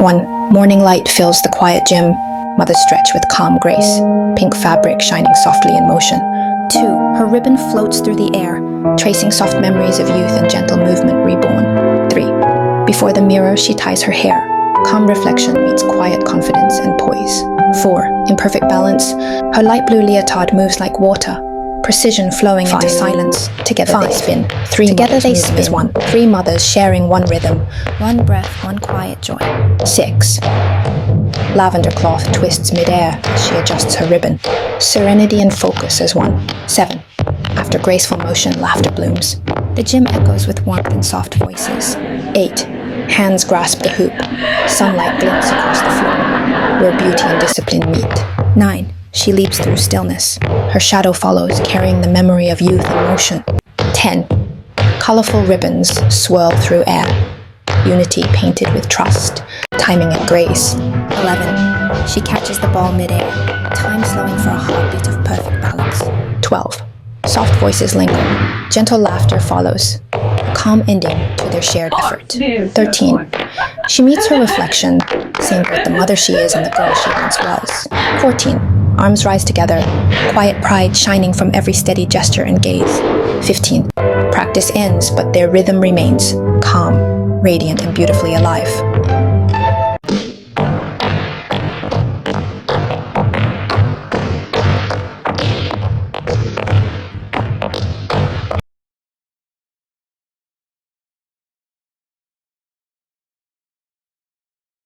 1. Morning light fills the quiet gym. Mothers stretch with calm grace. Pink fabric shining softly in motion. 2. Her ribbon floats through the air, tracing soft memories of youth and gentle movement reborn. 3. Before the mirror, she ties her hair. Calm reflection meets quiet confidence and poise. 4. In perfect balance, her light blue leotard moves like water, precision flowing into silence. Together they spin. 3 Together they spin as one. 3 mothers sharing one rhythm, one breath, one quiet joy. 6. Lavender cloth twists midair as she adjusts her ribbon. Serenity and focus as one. 7. After graceful motion, laughter blooms. The gym echoes with warmth and soft voices. 8. Hands grasp the hoop. Sunlight glints across the floor, where beauty and discipline meet. 9. She leaps through stillness. Her shadow follows, carrying the memory of youth and motion. 10. Colorful ribbons swirl through air. Unity painted with trust, timing and grace. 11. She catches the ball midair, time slowing for a heartbeat of perfect balance. 12. Soft voices linger. Gentle laughter follows. A calm ending to their shared effort. 13. She meets her reflection, seeing both the mother she is and the girl she once was. 14. Arms rise together, quiet pride shining from every steady gesture and gaze. 15. Practice ends, but their rhythm remains, calm, radiant, and beautifully alive.